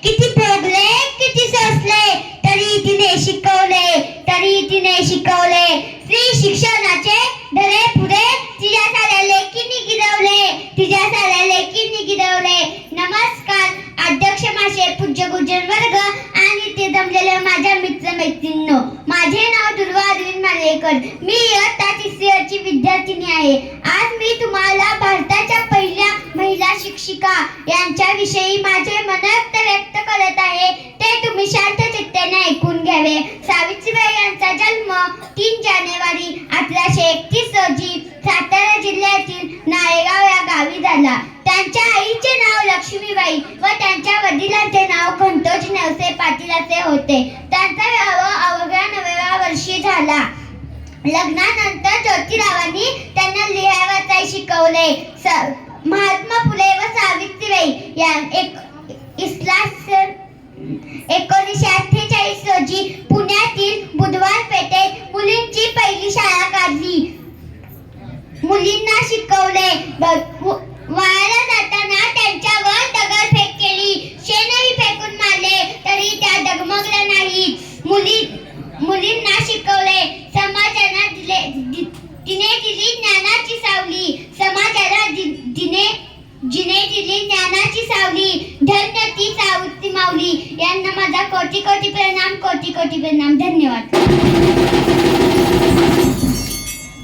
किती भोगले किती सोसले तरी तिने शिकवले स्त्री शिक्षणाचे धडे पुढे तिच्या साऱ्या लेकींनी गिरवले नमस्कार अध्यक्ष माशे पूज्य गुरुजन वर्ग आणि ते जमलेले माझ्या मित्र मैत्रिणींनो, माझे नाव दुर्वा अरविंद मालेकर, मी इयत्ता तिसरीची विद्यार्थिनी आहे. आज मी तुम्हाला भारताच्या पहिल्या महिला शिक्षिका यांच्याविषयी माझे मनोगत व्यक्त करत आहे. ते तुम्ही शांत चित्ताने ऐकून घ्यावे. सावित्रीबाई यांचा जन्म 3 जानेवारी 1831 रोजी सातारा जिल्ह्यातील नाळेगाव या गावी झाला. त्यांच्या आईचे नाव लक्ष्मीबाई व त्यांच्या वडिलांचे नाव खंतोजी नवसे पाटील असे होते. त्यांचा विवाह अवघ्या 9व्या वर्षी झाला. लग्नानंतर ज्योतिरावांनी त्यांना लिहाय वाचाय शिकवले. महात्मा फुले व सावित्रीबाई या 1948 रोजी पुण्यातील बुधवार पेठेत मुलींची पहिली शाळा काढली. मुलींना शिकवले. वायाला जाताना त्यांच्यावर दगडफेक केली. शेणही फेकून मारले तरी त्या डगमगल्या नाहीत. मुलींना शिकवले. समाजाला तिने दिली ज्ञानाची सावली. समाजाला जिने दिली ज्ञानाची सावली. धन्य ती सावित्री माऊली यांना माझा कोटी कोटी प्रणाम. धन्यवाद.